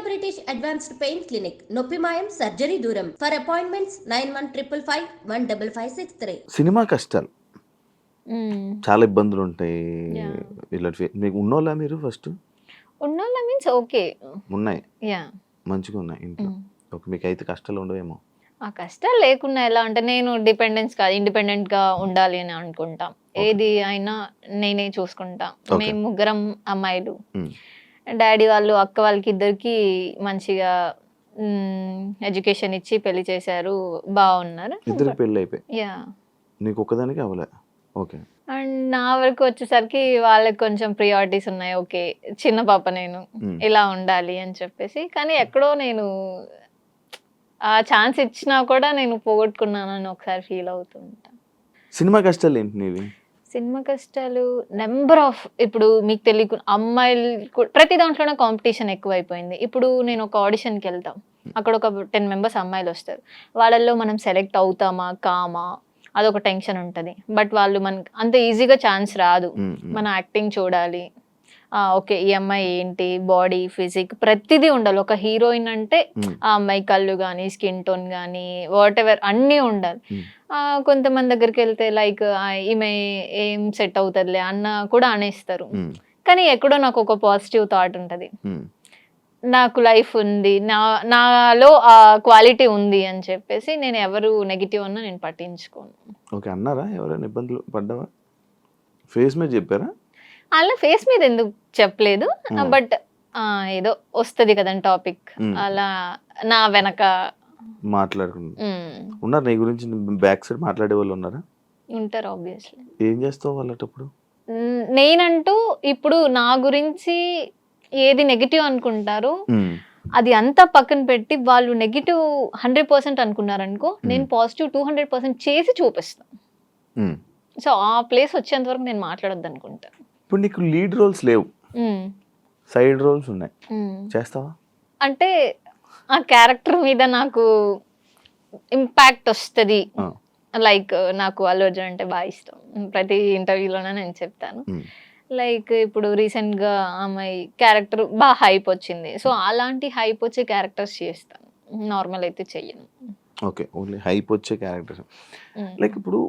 British advanced pain clinic, నొప్పి మాయం, surgery దూరం. For appointments 9155556563. సినిమా కష్టాలు చాలా ఇబ్బందులు ఉంటాయి. Yeah. ఇలాంటి మీకు ఉన్నోళ్ళా మీరు ఫస్ట్? ఉన్నోళ్ళ మీన్స్ ఓకే. ఉన్నాయి, యా. మంచిగా ఉన్నాయి ఇంట్లో. ఓకే, మీకు అయితే కష్టాలు ఉండవేమో. ఆ కష్టాలు లేకుండా ఎలా అంటే నేను డిపెండెన్స్ కాదు, ఇండిపెండెంట్ గా ఉండాలి అని అనుకుంటా. ఏది అయినా నేనే చూసుకుంటా. Okay. మేము ముగ్గురం అమ్మాయిలు, Hmm. డాడీ వాళ్ళు అక్క వాళ్ళకి ఇద్దరికి మంచిగా ఎడ్యుకేషన్ ఇచ్చి పెళ్లి చేశారు, బాగున్నారు. ఇద్దరికి పెళ్ళి అయిపోయి యా. నీకు ఒక్కదానికి అవ్వలే. ఓకే. అండ్ నా వరకు వచ్చేసరికి వాళ్ళకి కొంచెం ప్రియారిటీస్ ఉన్నాయి. ఓకే, చిన్న పాప నేను, ఇలా ఉండాలి అని చెప్పేసి. కానీ ఎక్కడో నేను ఆ ఛాన్స్ ఇచ్చినా కూడా నేను పోగొట్టుకున్నానని ఒకసారి ఫీల్ అవుతుంటా. సినిమా కష్టాలు ఏంటి నీవి? సినిమా కష్టాలు నెంబర్ ఆఫ్. ఇప్పుడు మీకు తెలియకుండా అమ్మాయిలు ప్రతి దాంట్లోనే కాంపిటీషన్ ఎక్కువైపోయింది. ఇప్పుడు నేను ఒక ఆడిషన్కి వెళ్తాం, అక్కడ ఒక 10 మెంబర్స్ అమ్మాయిలు వస్తారు. వాళ్ళల్లో మనం సెలెక్ట్ అవుతామా కామా అదొక టెన్షన్ ఉంటుంది. బట్ వాళ్ళు మనకి అంత ఈజీగా ఛాన్స్ రాదు. మన యాక్టింగ్ చూడాలి, ఓకే ఈ అమ్మాయి ఏంటి, బాడీ ఫిజిక్ ప్రతిదీ ఉండాలి. ఒక హీరోయిన్ అంటే ఆ అమ్మాయి కళ్ళు కానీ, స్కిన్ టోన్ కానీ, వాట్ ఎవర్ అన్నీ ఉండాలి. కొంతమంది దగ్గరికి వెళ్తే లైక్ ఈమె ఏం సెట్ అవుతుందిలే అన్న కూడా అనేస్తారు. కానీ ఎక్కడో నాకు ఒక పాజిటివ్ థాట్ ఉంటుంది, నాకు లైఫ్ ఉంది, నాలో ఆ క్వాలిటీ ఉంది అని చెప్పేసి నేను ఎవరు నెగిటివ్ అన్నా నేను పట్టించుకోను. ఓకే, అన్నారా ఎవరైనా ఇబ్బందులు పడ్డావా? ఫేస్ మీద చెప్పారా? అలా ఫేస్ మీద ఎందుకు చెప్పలేదు, బట్ ఏదో వస్తుంది కదండి టాపిక్, అలా నా వెనక మాట్లాడుకున్నారు. ఉన్నారు నీ గురించి బ్యాక్ సైడ్ మాట్లాడే వాళ్ళు ఉన్నారా? ఉంటారు ఆబ్వియస్లీ. ఏం చేస్తావు వాళ్ళటప్పుడు? నేనంటూ ఇప్పుడు నా గురించి ఏది నెగిటివ్ అనుకుంటారు అది అంతా పక్కన పెట్టి వాళ్ళు నెగిటివ్ 100% అనుకున్నారనుకో, నేను పాజిటివ్ 200% చేసి చూపిస్తాను. సో ఆ ప్లేస్ వచ్చేంత వరకు నేను మాట్లాడొద్దు అనుకుంటా. ఇప్పుడు నీకు లీడ్ రోల్స్ లేవు, సైడ్ రోల్స్ ఉన్నాయి, చేస్తావా? అంటే ఆ క్యారెక్టర్ మీద నాకు ఇంపాక్ట్ వస్తుంది. లైక్ నాకు అల్లు అర్జున్ అంటే బాగా ఇష్టం, ప్రతి ఇంటర్వ్యూలోనే నేను చెప్తాను. లైక్ ఇప్పుడు రీసెంట్గా అమ్మాయి క్యారెక్టర్ బాగా హైప్ వచ్చింది, సో అలాంటి హైప్ వచ్చే క్యారెక్టర్స్ చేస్తాను, నార్మల్ అయితే చెయ్యను. ఓకే, ఓన్లీ హైప్ వచ్చే క్యారెక్టర్స్. లైక్ ఇప్పుడు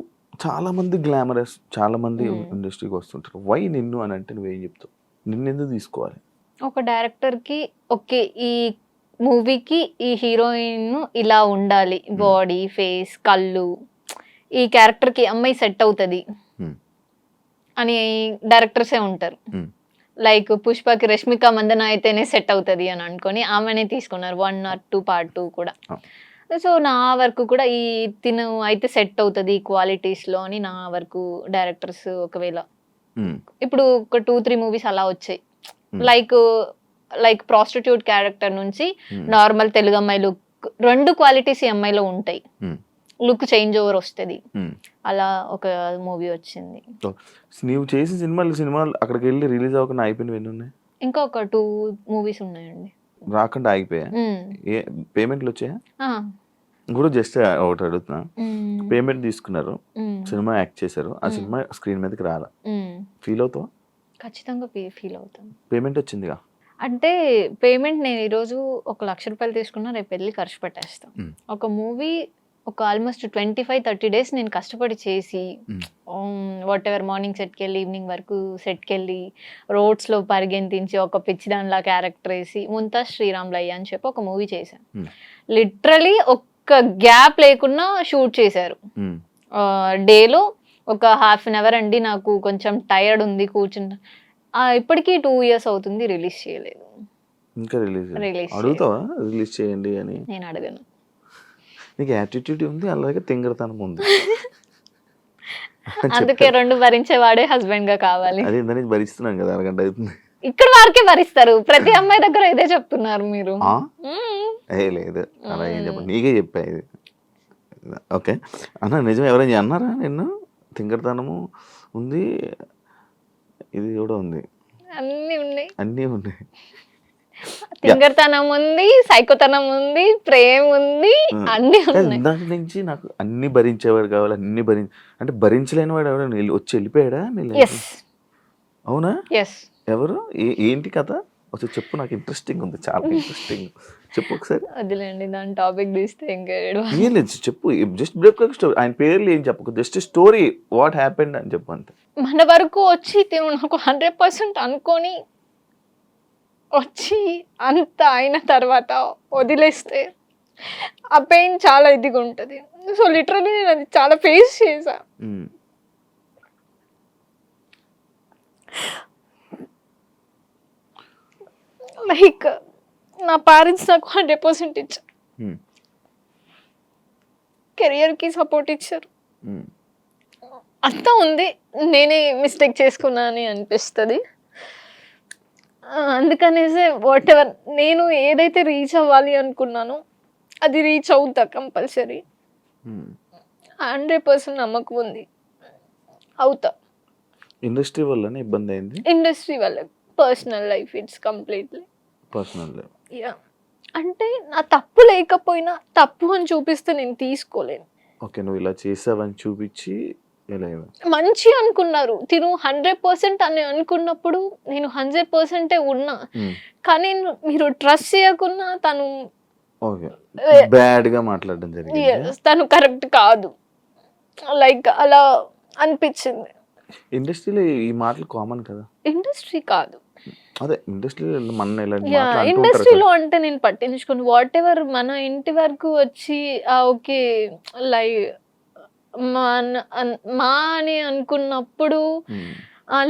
చాలా మంది గ్లామరస్, చాలా మంది ఇండస్ట్రీకి వస్తుంటారు. వై నిన్ను అని అంటే నువ్వేం చెప్తావు? నిన్ను ఎందుకు తీసుకోవాలి? ఒక డైరెక్టర్కి ఓకే ఈ మూవీకి ఈ హీరోయిన్ ఇలా ఉండాలి, బాడీ ఫేస్ కళ్ళు, ఈ క్యారెక్టర్కి అమ్మాయి సెట్ అవుతుంది అని డైరెక్టర్సే ఉంటారు. లైక్ పుష్పకి రష్మిక మందన అయితేనే సెట్ అవుతుంది అని అనుకొని ఆమెనే తీసుకున్నారు 1 or 2 part 2 కూడా. సో నా వరకు కూడా ఈ తిను అయితే సెట్ అవుతుంది ఈ క్వాలిటీస్లో అని నా వరకు డైరెక్టర్స్ ఒకవేళ ఇప్పుడు ఒక 2-3 మూవీస్ అలా వచ్చాయి. లైక్ ప్రాస్టిట్యూట్ క్యారెక్టర్ నుంచి నార్మల్ తెలుగు అమ్మాయి లుక్, 2 క్వాలిటీస్ ఈ అమ్మాయిలో ఉంటాయి, లుక్ చేంజ్ ఓవర్ వస్తుంది. అలా ఒక మూవీ వచ్చింది. నీవు చేసిన సినిమాలు అక్కడికి వెళ్ళి రిలీజ్ అవ్వకుండా అయిపోయినవి ఎన్ని ఉన్నాయి? ఇంకా ఒక 2 మూవీస్ ఉన్నాయండి, రాకుండా ఆగిపోయా. పేమెంట్లు వచ్చాయా? కూడా జస్ట్ ఒకటి అడుగుతున్నా, పేమెంట్ తీసుకున్నారు, సినిమా యాక్ట్ చేశారు, ఆ సినిమా స్క్రీన్ మీదకి రాలా, ఫీల్ అవుతావా? ఖచ్చితంగా ఫీల్ అవుతాను. పేమెంట్ వచ్చిందిగా అంటే పేమెంట్ నేను ఈరోజు 1 లక్ష రూపాయలు తీసుకున్నా, రేపు వెళ్ళి ఖర్చు పెట్టేస్తాను. ఒక మూవీ ఒక ఆల్మోస్ట్ 25-30 డేస్ నేను కష్టపడి చేసి వాట్ ఎవర్ మార్నింగ్ సెట్కి వెళ్ళి ఈవినింగ్ వరకు సెట్కి వెళ్ళి రోడ్స్లో పరిగెంతించి ఒక పిచ్చి దానిలా క్యారెక్టర్ వేసి ముంతాజ్ శ్రీరామ్లయ్య అని చెప్పి ఒక మూవీ చేశాను. లిటరలీ ఒక్క గ్యాప్ లేకుండా షూట్ చేశారు. డేలో ఒక 1/2 an hour అండి. నాకు కొంచెం టైర్డ్ ఉంది కూర్చుంటా. ఇప్పటికీ 2 years అవుతుంది, రిలీజ్ చేయలేదు. ఇంకా రిలీజ్ అడుగుతావా రిలీజ్ చేయండి అని? నేను అడగను. నీకు యాటిట్యూడ్ ఉంది, అలాగే తింగరతనం ఉంది. అందుకే 2 భరించేవాడే హస్బెండ్ గా కావాలి. అదే దానికి భరిస్తున్నాను కదా, అరగంట అవుతుంది. ఇక్కడ వారికే భరిస్తారు, ప్రతి అమ్మాయి దగ్గర ఇదే చెప్తున్నారు మీరు. లేదు అలా ఏం చెప్ప, నీకే చెప్పా ఇది. ఓకే అన్న, నిజం ఎవరైనా అన్నారా నిన్ను తింగరతనము ఉంది, ఇది కూడా ఉంది, అన్నీ ఉన్నాయి, అన్నీ ఉన్నాయి, తింగరతనం ఉంది, సైకోతనం ఉంది, ప్రేమ ఉంది, అన్ని ఉన్నాయి. దాని నుంచి నాకు అన్ని భరించేవాడు కావాలి, అన్ని అంటే భరించలేని వాడు ఎవరు వచ్చి వెళ్ళిపోయాడా? అవునా? ఎవరు? ఏంటి కథ? ఒకసారి చెప్పు, నాకు ఇంట్రెస్టింగ్ ఉంది, చాలా ఇంట్రెస్టింగ్. చెప్పు ఒకసారి. వదిలేండి, దాని టాపిక్ తీస్తే ఇంకా ఏం లేదు చెప్పు, జస్ట్ బ్రేక్ స్టోరీ, ఆయన పేర్లు ఏం చెప్పకు, జస్ట్ స్టోరీ వాట్ హ్యాపెండ్ అని చెప్పు అంతే. మన వరకు వచ్చి తిను నాకు 100% అనుకొని వచ్చి అంత అయిన తర్వాత వదిలేస్తే ఆ పెయిన్ చాలా ఇదిగా ఉంటుంది. సో లిటరలీ నేను అది చాలా ఫేస్ చేశా. లైక్ నా పేరెంట్స్ నాకు 100% ఇచ్చారు, కెరియర్కి సపోర్ట్ ఇచ్చారు, అంతా ఉంది. నేనే మిస్టేక్ చేసుకున్నా అని అనిపిస్తుంది. అందుకనేసే వాట్ ఎవర్ నేను ఏదైతే రీచ్ అవ్వాలి అనుకున్నానో అది రీచ్ అవుతా కంపల్సరీ. 100% నమ్మకం ఉంది, అవుతా. ఇండస్ట్రీ వల్లనే ఇబ్బంది అయింది? ఇండస్ట్రీ వల్ల, personal life it's completely personal life. Yeah, అంటే నా తప్పు లేకపోయినా తప్పు అని చూపిస్తే నేను తీసుకోలేను. ఓకే, నువ్వు ఇలా చేసావని చూపించి మంచి అనుకున్నారు తిను 100% అని అనుకున్నప్పుడు నేను 100% ఉన్నా. కానీ మీరు ట్రస్ట్ చేయకున్నా తను బ్యాడ్ గా మాట్లాడడం జరిగింది, తను కరెక్ట్ కాదు, లైక్ అలా అనిపించింది. ఇండస్ట్రీలో ఈ మాటలు కామన్ కదా? ఇండస్ట్రీ కాదు, అదే ఇండస్ట్రీలో మన ఇండస్ట్రీలో అంటే నేను పట్టించుకోను. వాట్ ఎవర్ మన ఇంటి వరకు వచ్చి ఓకే లైక్ మా అని అనుకున్నప్పుడు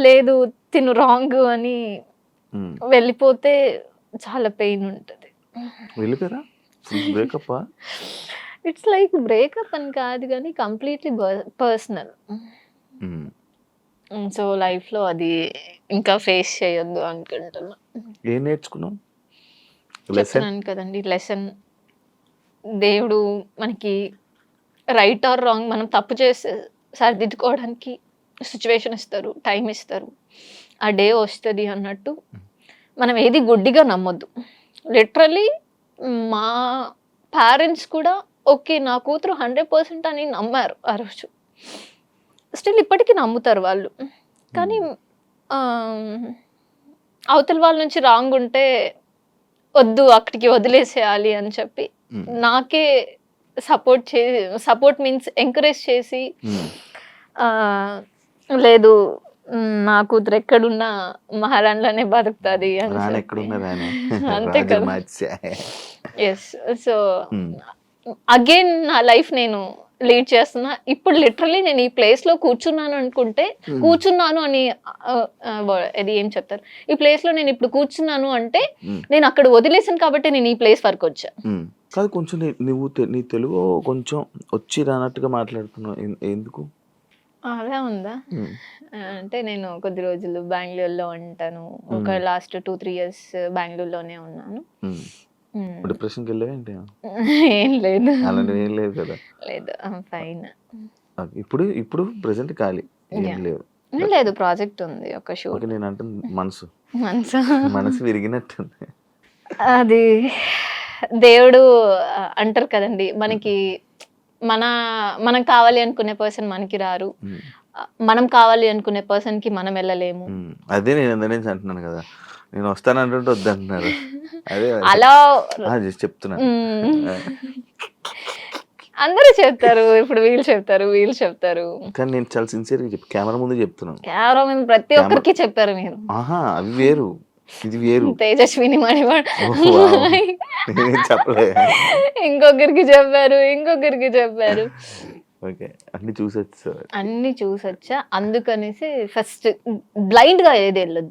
లేదు తిను రాంగ్ అని వెళ్ళిపోతే చాలా పెయిన్ ఉంటుంది. వెళ్ళిపోయారా? బ్రేకప్? ఇట్స్ లైక్ బ్రేకప్ అని కాదు కానీ కంప్లీట్లీ పర్సనల్. సో లైఫ్లో అది ఇంకా ఫేస్ చేయొద్దు అనుకుంటున్నా. ఏం నేర్చుకున్నాం? చెప్తున్నాను కదండి, లెసన్. దేవుడు మనకి రైట్ ఆర్ రాంగ్ మనం తప్పు చేస్తే సరిదిద్దుకోవడానికి సిచ్యువేషన్ ఇస్తారు, టైం ఇస్తారు, ఆ డే వస్తుంది అన్నట్టు. మనం ఏది గుడ్డిగా నమ్మొద్దు. లిటరలీ మా పేరెంట్స్ కూడా ఓకే నా కూతురు 100% అని నమ్మారు ఆ రోజు. స్టిల్ ఇప్పటికీ నమ్ముతారు వాళ్ళు. కానీ అవతల వాళ్ళ నుంచి రాంగ్ ఉంటే వద్దు అక్కడికి వదిలేసేయాలి అని చెప్పి నాకే సపోర్ట్ మీన్స్ ఎంకరేజ్ చేసి లేదు నా కూతురు ఎక్కడున్నా మహారాణిలోనే బతుకుతుంది అంతే కదా. ఎస్, సో అగైన్ నా లైఫ్ నేను లీడ్ చేస్తున్నా. ఇప్పుడు లిటరలీ నేను ఈ ప్లేస్ లో కూర్చున్నాను అనుకుంటే కూర్చున్నాను అని అది ఏం చెప్తారు, ఈ ప్లేస్ లో నేను ఇప్పుడు కూర్చున్నాను అంటే నేను అక్కడ వదిలేసాను కాబట్టి నేను ఈ ప్లేస్ వరకు వచ్చా. కాదు, కొంచెం నువ్వు నీ తెలుగు కొంచెం వచ్చి రానట్టుగా మాట్లాడుతున్నావు, ఎందుకు? అదే ఉందా అంటే నేను కొద్ది రోజులు బెంగళూరులో ఉంటాను, ఒక లాస్ట్ 2-3 years బెంగళూరులోనే ఉన్నాను. డిప్రెషన్కి వెళ్ళేవేంటి? ఏం లేదు, అలాంటివి ఏం లేదు కదా? లేదు, ఫైన్. ఇప్పుడు ప్రెసెంట్ ఖాళీ ఏం లేదు? లేదు, ప్రాజెక్ట్ ఉంది ఒక షూట్. నేను అంటే మనసు విరిగినట్టుంది. అది దేవుడు అంటారు కదండి, మనకి మనం కావాలి అనుకునే పర్సన్ మనకి రారు, మనం కావాలి అనుకునే పర్సన్ కి మనం వెళ్ళలేము. అదే నేను అందరి నుంచి అంటున్నాను కదా, నేను వస్తానంటుంటే వద్దంటున్నారు. అదే అలా చెప్తున్నా, అందరూ చెప్తారు, ఇప్పుడు వీళ్ళు చెప్తారు కానీ నేను చాలా సిన్సియర్ గా కెమెరా ముందు చెప్తున్నాను. కెమెరా ముందు ప్రతి ఒక్కరికి చెప్పారు మీరు. అవి వేరు, ఇది వేరు. తేజస్విని మణివాడు చెప్పలే, ఇంకొకరికి చెప్పారు. ఓకే, అన్ని చూసొచ్చా. అందుకనేసి ఫస్ట్ బ్లైండ్ గా ఏది వెళ్ళొద్దు,